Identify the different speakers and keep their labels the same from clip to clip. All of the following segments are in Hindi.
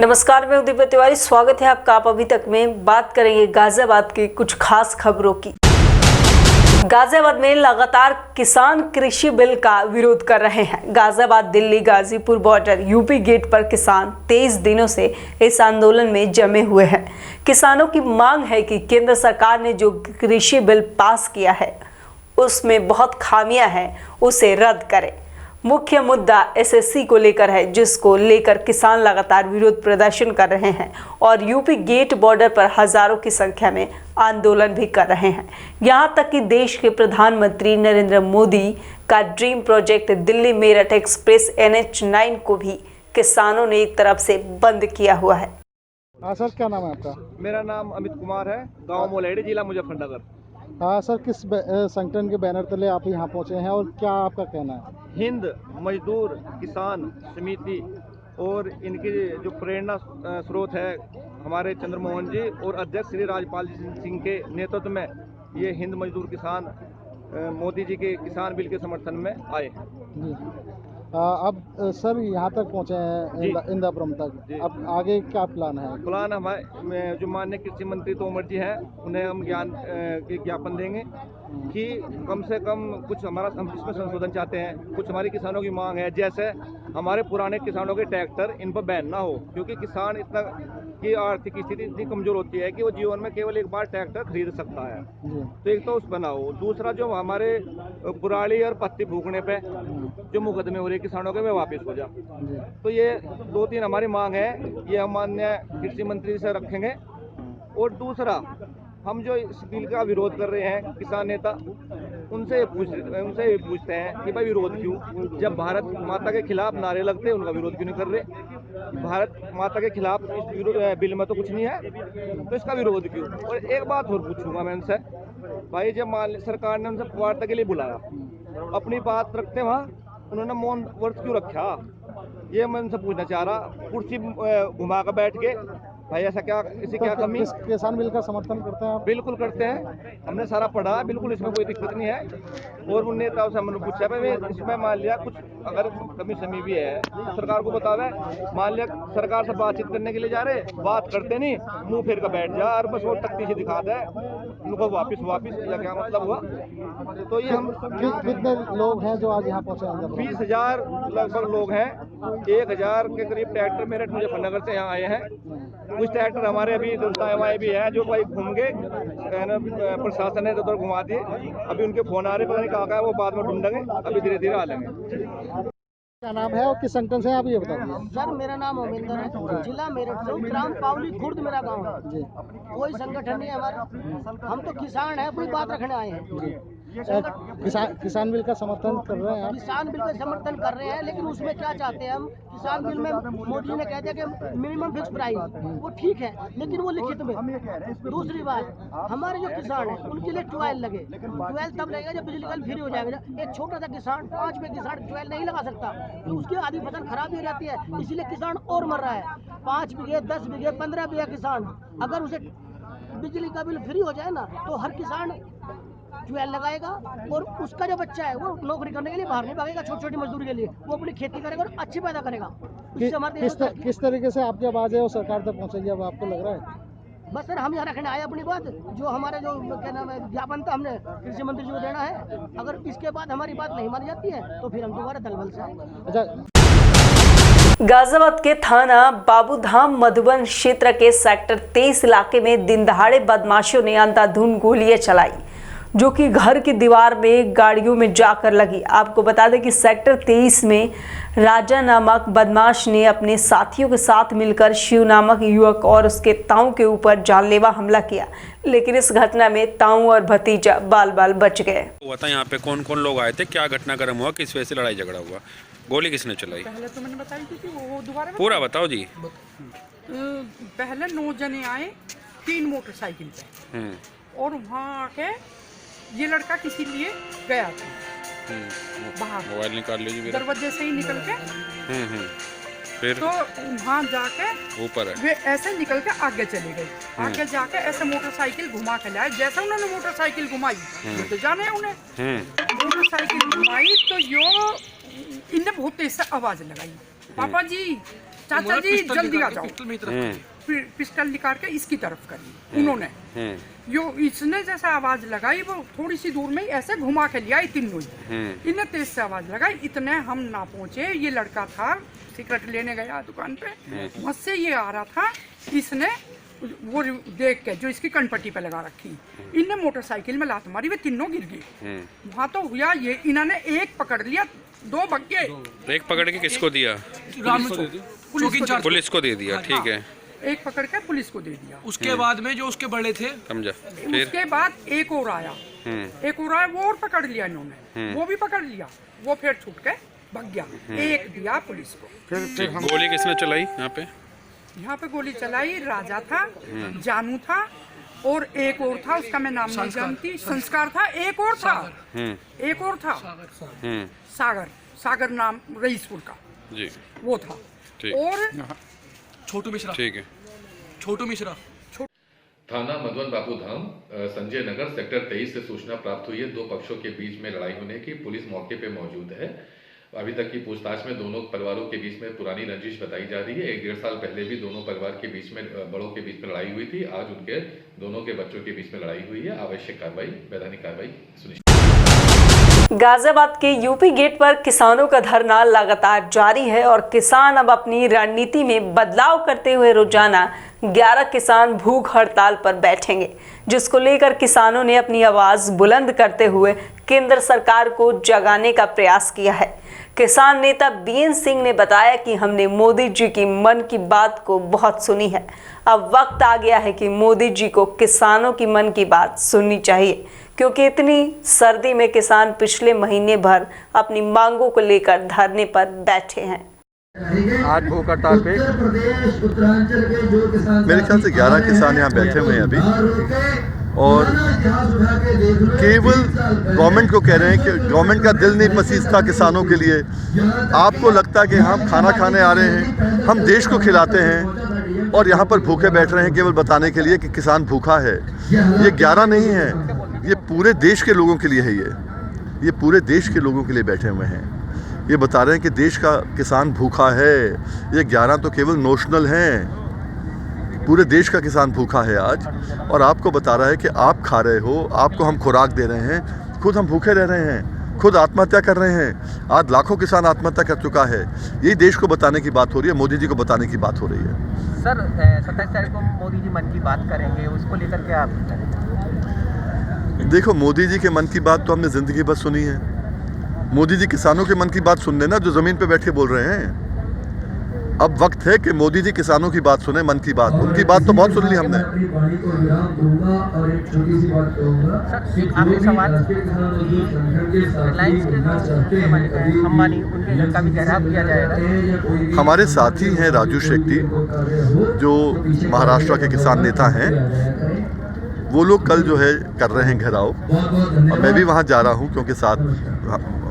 Speaker 1: नमस्कार, मैं दिव्या तिवारी। स्वागत है आपका। आप अभी तक में बात करेंगे गाजियाबाद की कुछ खास खबरों की। गाजियाबाद में लगातार किसान कृषि बिल का विरोध कर रहे हैं। Ghaziabad Delhi Ghazipur border UP gate पर किसान 23 दिनों से इस आंदोलन में जमे हुए हैं। किसानों की मांग है कि केंद्र सरकार ने जो कृषि बिल पास किया है उसमें बहुत खामियां हैं, उसे रद्द करें। मुख्य मुद्दा एसएससी को लेकर है, जिसको लेकर किसान लगातार विरोध प्रदर्शन कर रहे हैं और यूपी गेट बॉर्डर पर हजारों की संख्या में आंदोलन भी कर रहे हैं। यहां तक कि देश के प्रधानमंत्री नरेंद्र मोदी का dream project Delhi Meerut express NH9 को भी किसानों ने एक तरफ से बंद किया हुआ है।
Speaker 2: हाँ सर, क्या नाम है आपका?
Speaker 3: मेरा नाम अमित कुमार है, गांव मोलेडी, जिला मुजफ्फरनगर।
Speaker 2: हाँ सर, किस संगठन के बैनर तले आप यहाँ पहुँचे हैं और क्या आपका कहना है?
Speaker 3: हिंद मजदूर किसान समिति और इनकी जो प्रेरणा स्रोत है हमारे चंद्रमोहन जी और अध्यक्ष श्री राजपाल सिंह के नेतृत्व में ये हिंद मजदूर किसान मोदी जी के किसान बिल के समर्थन में आए हैं।
Speaker 2: जी। अब सर यहाँ तक पहुँचे हैं इंदापुरम तक, अब आगे क्या प्लान है?
Speaker 3: प्लान हमारे जो माननीय कृषि मंत्री तोमर जी हैं उन्हें हम ज्ञापन देंगे कि कम से कम कुछ हम इसमें संशोधन चाहते हैं। कुछ हमारी किसानों की मांग है, जैसे हमारे पुराने किसानों के ट्रैक्टर इन पर बैन ना हो, क्योंकि किसान इतना की आर्थिक स्थिति इतनी कमजोर होती है कि वो जीवन में केवल एक बार ट्रैक्टर खरीद सकता है। तो एक तो उस पर ना हो। दूसरा, जो हमारे पुराली और पत्ती फूकने पे जो मुकदमे हो रहे किसानों के, वे वापस हो जाए। तो ये 2-3 हमारी मांग है, ये हम माननीय कृषि मंत्री से रखेंगे। और दूसरा, हम जो इस बिल का विरोध कर रहे हैं किसान नेता, उनसे ये पूछते हैं कि भाई विरोध क्यों? जब भारत माता के खिलाफ नारे लगते हैं, उनका विरोध क्यों नहीं कर रहे? भारत माता के खिलाफ इस बिल में तो कुछ नहीं है, तो इसका विरोध क्यों? और एक बात और पूछूंगा मैं उनसे, भाई जब सरकार ने उनसे वार्ता के लिए बुलाया, अपनी बात रखते वहाँ उन्होंने मौन व्रत क्यों रखा? ये मैं उनसे पूछना चाह रहा। कुर्सी घुमा कर बैठ के, भाई ऐसा क्या, इसी क्या कमी?
Speaker 2: किसान बिल का समर्थन करते हैं आप?
Speaker 3: बिल्कुल करते हैं, हमने सारा पढ़ा, बिल्कुल इसमें कोई दिक्कत नहीं है। और उन नेताओं से हमने पूछा भाई इसमें मान लिया कुछ अगर कमी समी भी है तो सरकार को बतावे। मान लिया सरकार से बातचीत करने के लिए जा रहे, बात करते नहीं, मुंह फेर कर बैठ जा और बस वो तख्ती से दिखा दे उनको वापिस या क्या मतलब हुआ? तो ये हम
Speaker 2: कितने लोग हैं जो आज यहाँ पहुँचे?
Speaker 3: 20,000 लगभग लोग हैं। 1,000 के करीब ट्रैक्टर मेरठ मुजफ्फरनगर से यहाँ आए हैं। कुछ ट्रैक्टर हमारे अभी दोस्ताएं भी है जो भाई घूम गए, प्रशासन ने उधर घुमा दिए। अभी उनके फोन आ रहे, पता नहीं कहाँ है, वो बाद में ढूंढेंगे, अभी धीरे धीरे आ लेंगे।
Speaker 2: क्या नाम है और किस संगठन से आप ये बता दीजिए?
Speaker 4: सर, मेरा नाम ओमेंद्र है, जिला मेरठ से, ग्राम पावली खुर्द मेरा गांव है। कोई संगठन नहीं है हमारा, हम तो किसान है, अपनी बात रखने आए हैं।
Speaker 2: किसान बिल का समर्थन कर रहे हैं आप?
Speaker 4: किसान बिल का समर्थन कर रहे हैं, लेकिन उसमें क्या चाहते हैं हम? किसान बिल में मोदी जी ने कह दिया कि मिनिमम फिक्स प्राइस, वो ठीक है, लेकिन वो लिखित में। दूसरी बात, हमारे जो किसान है उनके लिए 12 लगे। 12 तब लगेगा जब बिजली बिल फ्री हो जाएगा। एक छोटा सा किसान, 5 रुपए किसान 12 नहीं लगा सकता, तो उसकी आधी फसल खराब भी हो जाती है, इसीलिए किसान और मर रहा है। 5 बीघे, 10 बीघे, 15 बीघे किसान, अगर उसे बिजली का बिल फ्री हो जाए ना, तो हर किसान 12 लगाएगा और उसका जो बच्चा है वो नौकरी करने के लिए बाहर नहीं भागेगा, छोटी छोटी मजदूरी के लिए, वो अपनी खेती करेगा और अच्छी पैदा करेगा।
Speaker 2: किस तरीके से आपकी आवाज़ है वो सरकार तक पहुँचेगी, अब आपको लग रहा है?
Speaker 4: बस सर, हम यहाँ रखने आए अपनी बात, जो हमारे जो क्या नाम है ज्ञापन था, हमने कृषि मंत्री जी को देना है। अगर इसके बाद हमारी बात नहीं मानी जाती है तो फिर हम दोबारा दलबल से आएंगे।
Speaker 2: अच्छा,
Speaker 1: गाजियाबाद के थाना बाबूधाम मधुबन क्षेत्र के सेक्टर 23 इलाके में दिन दहाड़े बदमाशों ने अंधाधुंध गोलियां चलाई, जो कि घर की दीवार में गाड़ियों में जाकर लगी। आपको बता दें कि सेक्टर 23 में राजा नामक बदमाश ने अपने साथियों के साथ मिलकर शिव नामक युवक और उसके ताऊ के ऊपर जानलेवा हमला किया, लेकिन इस घटना में ताऊ और भतीजा बाल बाल बच गए।
Speaker 5: हुआ था यहाँ पे कौन कौन लोग आए थे, क्या घटनाक्रम हुआ, किस वजह से लड़ाई झगड़ा हुआ, गोली किसने चलाई?
Speaker 6: पहले तो मैंने बताई थी कि वो दोबारा
Speaker 5: पूरा बताओ जी।
Speaker 6: पहले 9 जने आए 3 मोटरसाइकिल पे, और वहाँ आके ये लड़का किसी लिए गया था बाहर,
Speaker 5: मोबाइल निकाल लीजिए
Speaker 6: दरवाजे से ही निकल के।
Speaker 5: फिर
Speaker 6: तो वहाँ जाके
Speaker 5: ऊपर
Speaker 6: वे ऐसे निकल के आगे चले गए। आगे जाके ऐसे मोटरसाइकिल घुमा के लाए। जैसे उन्होंने मोटरसाइकिल घुमाई, ये तो जाने उन्हें मोटरसाइकिल घुमाई तो यो इनने बहुत तेज से आवाज लगाई, पापा जी चाचा जी जल्दी आ जाओ, पिस्टल निकाल के इसकी तरफ करी उन्होंने। यो इसने जैसे आवाज लगाई, वो थोड़ी सी दूर में ऐसे घुमा के लिया तीनों ही। इन्हें तेज से आवाज लगाई, इतने हम ना पहुंचे। ये लड़का था सिगरेट लेने गया दुकान पे, वहां से ये आ रहा था। इसने वो देख के जो इसकी कनपट्टी पे लगा रखी, इनने मोटरसाइकिल में लात मारी, वे तीनों गिर गए। वहां तो हुआ ये, इन्होंने एक पकड़ लिया, दो भाग गए।
Speaker 5: एक पकड़ के किसको दिया? पुलिस को दे दिया, ठीक है।
Speaker 6: एक पकड़ के पुलिस को दे दिया।
Speaker 7: उसके बाद में जो उसके बड़े थे,
Speaker 5: समझा,
Speaker 6: उसके बाद एक और आया, वो और पकड़ लिया इन्होंने, वो भी पकड़ लिया, वो फिर छूट के भाग गया। एक दिया पुलिस को।
Speaker 5: फिर गोली किसने चलाई यहाँ पे?
Speaker 6: यहाँ पे गोली चलाई राजा था, जानू था, और एक और था, उसका मैं नाम नहीं जानती। संस्कार था, एक और था, सागर नाम रईसपुर का
Speaker 5: जी,
Speaker 6: वो था। और
Speaker 7: छोटू मिश्रा,
Speaker 5: ठीक है,
Speaker 7: छोटू मिश्रा।
Speaker 8: थाना मधुवन बापू धाम संजय नगर सेक्टर 23 से सूचना प्राप्त हुई है। दो पक्षों के बीच में लड़ाई होने की। पुलिस मौके पे मौजूद है। अभी तक की पूछताछ में दोनों परिवारों के बीच में पुरानी रंजिश बताई जा रही है। 1-1.5 साल पहले भी दोनों परिवार के बीच में, बड़ों के बीच में लड़ाई हुई थी। आज उनके दोनों के बच्चों के बीच में लड़ाई हुई है। आवश्यक कार्रवाई, वैधानिक कार्रवाई सुनिश्चित।
Speaker 1: गाजियाबाद के यूपी गेट पर किसानों का धरना लगातार जारी है और किसान अब अपनी रणनीति में बदलाव करते हुए रोजाना 11 किसान भूख हड़ताल पर बैठेंगे, जिसको लेकर किसानों ने अपनी आवाज बुलंद करते हुए केंद्र सरकार को जगाने का प्रयास किया है। किसान नेता बीएन सिंह ने बताया कि हमने मोदी जी की मन की बात को बहुत सुनी है। अब वक्त आ गया है कि मोदी जी को किसानों की मन की बात सुननी चाहिए, क्योंकि इतनी सर्दी में किसान पिछले महीने भर अपनी मांगों को लेकर धरने पर बैठे हैं।
Speaker 9: आज भूख हड़ताल पे मेरे ख्याल से 11 किसान यहाँ बैठे हुए हैं अभी, और केवल गवर्नमेंट को कह रहे हैं कि गवर्नमेंट का दिल नहीं पसीजता किसानों के लिए। आपको लगता है कि हम खाना खाने आ रहे हैं, हम देश को खिलाते हैं, और यहाँ पर भूखे बैठ रहे हैं केवल बताने के लिए कि किसान भूखा है। ये 11 नहीं है, ये पूरे देश के लोगों के लिए है। ये पूरे देश के लोगों के लिए बैठे हुए हैं। ये बता रहे हैं कि देश का किसान भूखा है। ये 11 तो केवल नोशनल हैं, पूरे देश का किसान भूखा है आज। और आपको बता रहा है कि आप खा रहे हो, आपको हम खुराक दे रहे हैं, खुद हम भूखे रह रहे हैं, खुद आत्महत्या कर रहे हैं। आज लाखों किसान आत्महत्या कर चुका है। यही देश को बताने की बात हो रही है, मोदी जी को बताने की बात हो रही है।
Speaker 10: सर 27 तारीख को मोदी जी मन की बात करेंगे, उसको लेकर के आप
Speaker 9: देखो, मोदी जी के मन की बात तो हमने ज़िंदगी भर सुनी है। मोदी जी किसानों के मन की बात सुन लेना, जो ज़मीन पे बैठ के बोल रहे हैं। अब वक्त है कि मोदी जी किसानों की बात सुने, मन की बात। उनकी बात तो बहुत सुन ली हमने।
Speaker 10: आखिरी सवाल, रिलायंस के अंबानी, उनके घर का भी घेराव किया जाएगा।
Speaker 9: हमारे साथी हैं राजू शेट्टी, जो महाराष्ट्र के किसान नेता हैं, वो लोग कल जो है कर रहे हैं घेराव, और मैं भी वहाँ जा रहा हूँ, क्योंकि साथ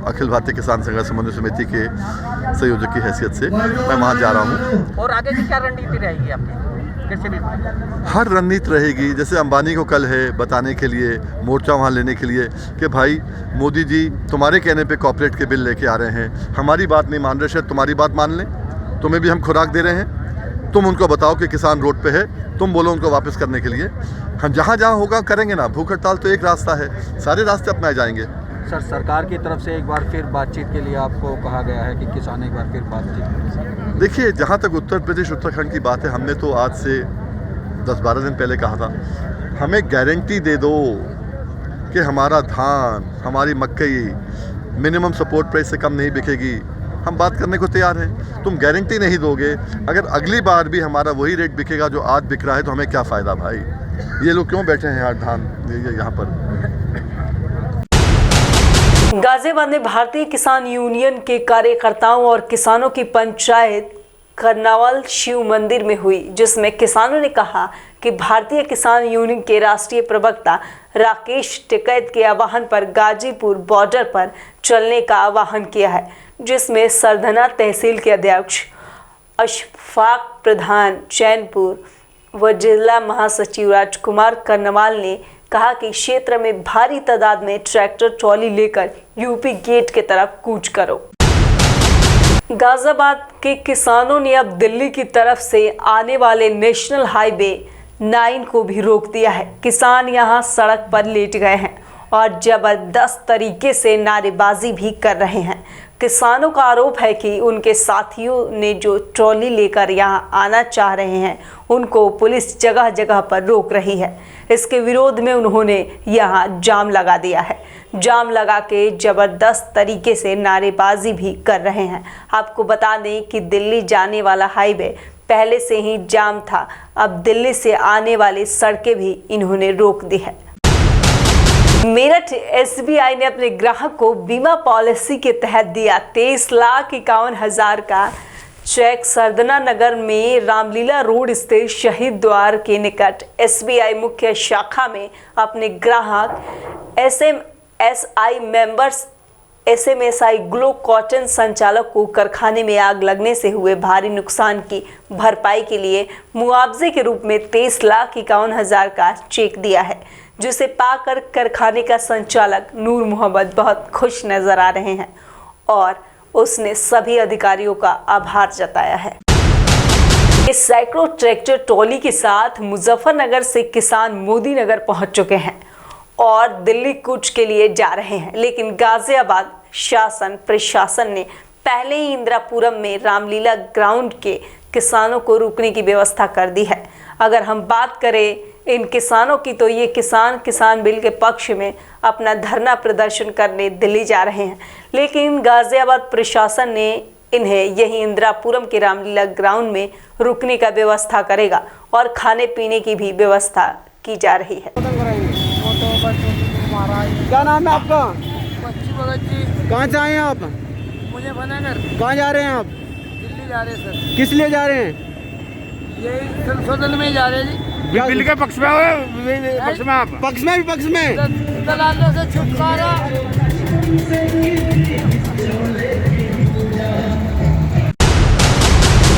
Speaker 9: अखिल भारतीय किसान संघर्ष समन्वय समिति के संयोजक की हैसियत से मैं वहाँ जा रहा हूँ।
Speaker 10: और आगे की क्या रणनीति रहेगी आपकी? कैसे भी
Speaker 9: हर रणनीति रहेगी। जैसे अंबानी को कल है बताने के लिए, मोर्चा वहाँ लेने के लिए कि भाई मोदी जी तुम्हारे कहने पे कॉर्पोरेट के बिल लेके आ रहे हैं, हमारी बात नहीं मान रहे, शायद तुम्हारी बात मान लें, तुम्हें भी हम खुराक दे रहे हैं, तुम उनको बताओ कि किसान रोड पे है, तुम बोलो उनको वापस करने के लिए। हम जहाँ जहाँ होगा करेंगे ना। भूख हड़ताल तो एक रास्ता है, सारे रास्ते अपनाए जाएंगे।
Speaker 11: सर, सरकार की तरफ से एक बार फिर बातचीत के लिए आपको कहा गया है कि किसान एक बार फिर बातचीत।
Speaker 9: देखिए, जहाँ तक उत्तर प्रदेश उत्तराखंड की बात है, हमने तो आज से 10-12 दिन पहले कहा था, हमें गारंटी दे दो कि हमारा धान, हमारी मकई मिनिमम सपोर्ट प्राइस से कम नहीं बिकेगी। हम बात करने को तैयार हैं। तुम गारंटी नहीं दोगे, अगर अगली बार भी हमारा वही रेट बिकेगा जो आज बिक रहा है, तो हमें क्या फ़ायदा भाई। ये लोग क्यों बैठे हैं यार धान यहाँ पर।
Speaker 1: गाजियाबाद में भारतीय किसान यूनियन के कार्यकर्ताओं और किसानों की पंचायत कर्नावाल शिव मंदिर में हुई, जिसमें किसानों ने कहा कि भारतीय किसान यूनियन के राष्ट्रीय प्रवक्ता राकेश टिकैत के आह्वान पर गाजीपुर बॉर्डर पर चलने का आह्वान किया है, जिसमें सरधना तहसील के अध्यक्ष अशफाक प्रधान चैनपुर व जिला महासचिव राजकुमार कर्नावाल ने कहा कि क्षेत्र में भारी तादाद में ट्रैक्टर ट्रॉली लेकर यूपी गेट की तरफ कूच करो। गाजियाबाद के किसानों ने अब दिल्ली की तरफ से आने वाले नेशनल हाईवे 9 को भी रोक दिया है। किसान यहां सड़क पर लेट गए हैं और जबरदस्त तरीके से नारेबाजी भी कर रहे हैं। किसानों का आरोप है कि उनके साथियों ने जो ट्रॉली लेकर यहां आना चाह रहे हैं उनको पुलिस जगह जगह पर रोक रही है। इसके विरोध में उन्होंने यहां जाम लगा दिया है। जाम लगा के जबरदस्त तरीके से नारेबाजी भी कर रहे हैं। आपको बता दें कि दिल्ली जाने वाला हाईवे पहले से ही जाम था। अब दिल्ली से आने वाली सड़कें भी इन्होंने रोक दी है। मेरठ SBI ने अपने ग्राहक को बीमा पॉलिसी के तहत दिया 23,51,000 का चेक। सरदना नगर में रामलीला रोड स्थित शहीद द्वार के निकट SBI मुख्य शाखा में अपने ग्राहक SMSI members SMSI glow cotton संचालक को कारखाने में आग लगने से हुए भारी नुकसान की भरपाई के लिए मुआवजे के रूप में 23,51,000 का चेक दिया है, जिसे पाकर कारखाने का संचालक नूर मोहम्मद बहुत खुश नजर आ रहे हैं और उसने सभी अधिकारियों का आभार जताया है। इस सैकड़ों ट्रैक्टर ट्रॉली के साथ मुजफ्फरनगर से किसान मोदी नगर पहुंच चुके हैं और दिल्ली कूच के लिए जा रहे हैं, लेकिन गाजियाबाद शासन प्रशासन ने पहले ही इंदिरापुरम में रामलीला ग्राउंड के किसानों को रुकने की व्यवस्था कर दी है। अगर हम बात करें इन किसानों की तो ये किसान बिल के पक्ष में अपना धरना प्रदर्शन करने दिल्ली जा रहे हैं, लेकिन गाजियाबाद प्रशासन ने इन्हें यही इंदिरापुरम के रामलीला ग्राउंड में रुकने का व्यवस्था करेगा और खाने पीने की भी व्यवस्था की जा रही है।
Speaker 2: क्या नाम है आपका? कहाँ से आए हैं आप?
Speaker 4: मुझे बनाकर
Speaker 2: कहाँ जा रहे हैं आप?
Speaker 4: दिल्ली जा रहे हैं सर।
Speaker 2: किस लिए जा रहे हैं?
Speaker 4: यही संशोधन में जा रहे हैं जी।
Speaker 2: बिल के पक्ष में पक्ष में आप पक्ष में भी पक्ष में
Speaker 4: दलालों से छुटकारा।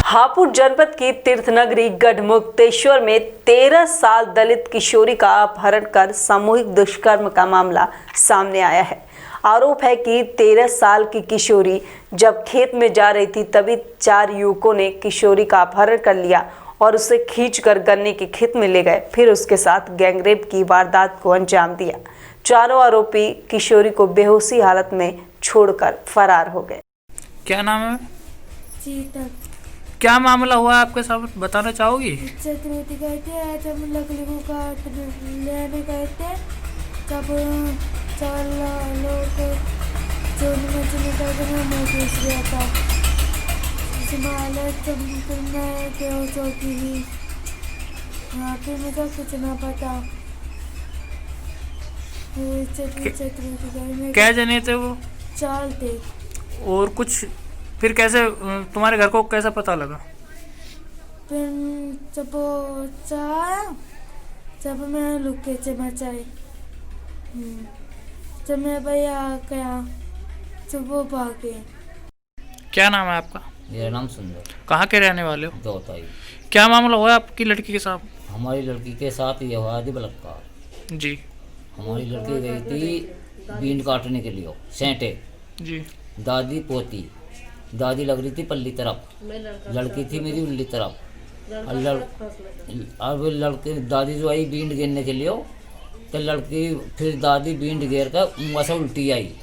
Speaker 1: हापुड़ जनपद की तीर्थनगरी गढ़मुक्तेश्वर में 13 साल दलित किशोरी का अपहरण कर सामूहिक दुष्कर्म का मामला सामने आया है। आरोप है कि 13 साल की किशोरी जब खेत में जा रही थी तभी 4 युवकों ने किशोरी का अपहरण कर लिया और उसे खींचकर गन्ने के खेत में ले गए, फिर उसके साथ गैंगरेप की वारदात को अंजाम दिया। चारों आरोपी किशोरी को बेहोशी हालत में छोड़कर फरार हो गए।
Speaker 12: क्या नाम है?
Speaker 13: चीतक।
Speaker 12: क्या मामला हुआ आपके साथ बताना चाहोगी?
Speaker 13: चतुर्थी गए थे, आज हम लकड़ी को काट लेने गए थे, तब 4 लोग चोरी में करके मैं घुस गया था। चौकी हुई, यहाँ पे मुझे कुछ ना पता।
Speaker 12: क्या जने थे वो?
Speaker 13: 4 थे।
Speaker 12: और कुछ फिर कैसे तुम्हारे घर को कैसा पता लगा?
Speaker 13: फिर जब वो चाया, जब मैं लुके से बचाई, जब मैं भैया आ गया जब वो भागे।
Speaker 12: क्या नाम है आपका?
Speaker 14: मेरा नाम सुंदर।
Speaker 12: कहाँ के रहने वाले हो?
Speaker 14: दौताई।
Speaker 12: क्या मामला हुआ आपकी लड़की के साथ?
Speaker 14: हमारी लड़की के साथ ये हुआ थी बलात्कार
Speaker 12: जी।
Speaker 14: हमारी लड़की गई थी बीन काटने के लिए, सेंटे
Speaker 12: जी।
Speaker 14: दादी पोती, दादी लग रही थी पल्ली तरफ, लड़की थी मेरी उल्ली तरफ। अब लड़के दादी जो आई बींड गिरने के लिए, तो लड़की फिर दादी बींड गिर कर मुँह से उल्टी आई,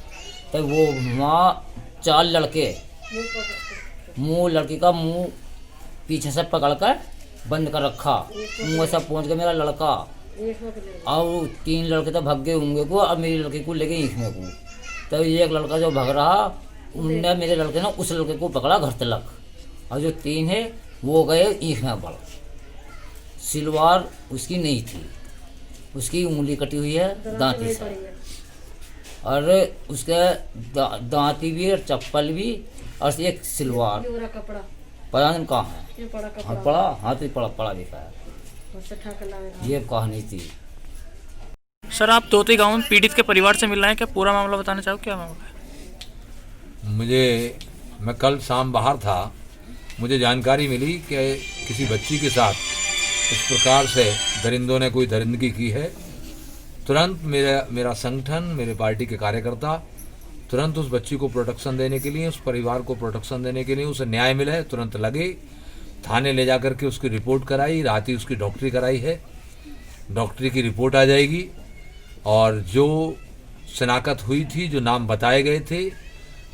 Speaker 14: तो वो वहाँ 4 लड़के मुँह, लड़की का मुँह पीछे से पकड़कर बंद कर रखा, मुँह से पहुँच गया मेरा लड़का, और 3 लड़के तो भाग गए होंगे को, और मेरी लड़की को लेके ईख में को। तो एक लड़का जो भाग रहा, उनने मेरे लड़के ने उस लड़के को पकड़ा घर तलक, और जो 3 है वो गए ईख में पड़। सिलवार उसकी नहीं थी, उसकी उंगली कटी हुई है दांती से, और उसके दांती भी और चप्पल भी, और एक सिलवार पता नहीं कहाँ है। हाँ पड़ा, हाथ भी पड़ा दिखा है। ये कहानी थी।
Speaker 12: सर आप तोते गांव में पीड़ित के परिवार से मिल रहे हैं, क्या पूरा मामला बताना चाहो? क्या मामला है?
Speaker 15: मैं कल शाम बाहर था, मुझे जानकारी मिली कि किसी बच्ची के साथ इस प्रकार से दरिंदों ने कोई दरिंदगी की है। तुरंत मेरा संगठन, मेरे पार्टी के कार्यकर्ता तुरंत उस बच्ची को प्रोटेक्शन देने के लिए, उस परिवार को प्रोटेक्शन देने के लिए, उसे न्याय मिले, तुरंत लगे। थाने ले जाकर के उसकी रिपोर्ट कराई, रात ही उसकी डॉक्टरी कराई है। डॉक्टरी की रिपोर्ट आ जाएगी और जो शिनाख्त हुई थी, जो नाम बताए गए थे,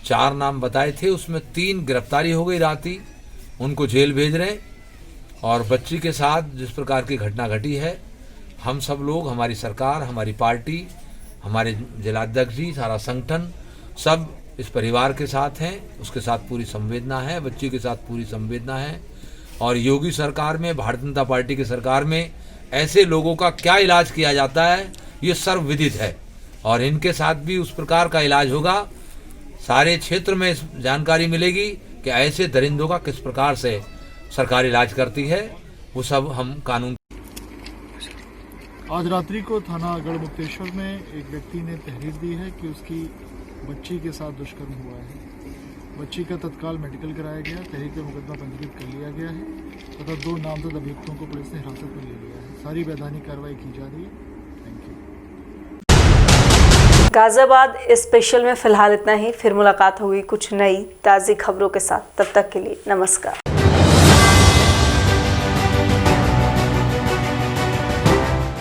Speaker 15: 4 नाम बताए थे, उसमें 3 गिरफ्तारी हो गई रात ही, उनको जेल भेज रहे हैं। और बच्ची के साथ जिस प्रकार की घटना घटी है, हम सब लोग, हमारी सरकार, हमारी पार्टी, हमारे जिलाध्यक्ष जी, सारा संगठन, सब इस परिवार के साथ हैं, उसके साथ पूरी संवेदना है, बच्ची के साथ पूरी संवेदना है। और योगी सरकार में, भारतीय जनता पार्टी की सरकार में ऐसे लोगों का क्या इलाज किया जाता है, ये सर्वविदित है और इनके साथ भी उस प्रकार का इलाज होगा। सारे क्षेत्र में इस जानकारी मिलेगी कि ऐसे दरिंदों का किस प्रकार से सरकार इलाज करती है, वो सब हम कानून।
Speaker 2: आज रात्रि को थाना गढ़मुक्तेश्वर में एक व्यक्ति ने तहरीर दी है कि उसकी बच्ची के साथ दुष्कर्म हुआ है। बच्ची का तत्काल मेडिकल कराया गया, तहरीर पे मुकदमा पंजीकृत कर लिया गया है तथा 2 नामजद अभियुक्तों को पुलिस ने हिरासत में ले लिया है। सारी वैधानिक कार्रवाई की जा रही है। Thank you.
Speaker 1: गाजियाबाद स्पेशल में फिलहाल इतना ही। फिर मुलाकात होगी कुछ नई ताज़ी खबरों के साथ। तब तक के लिए नमस्कार।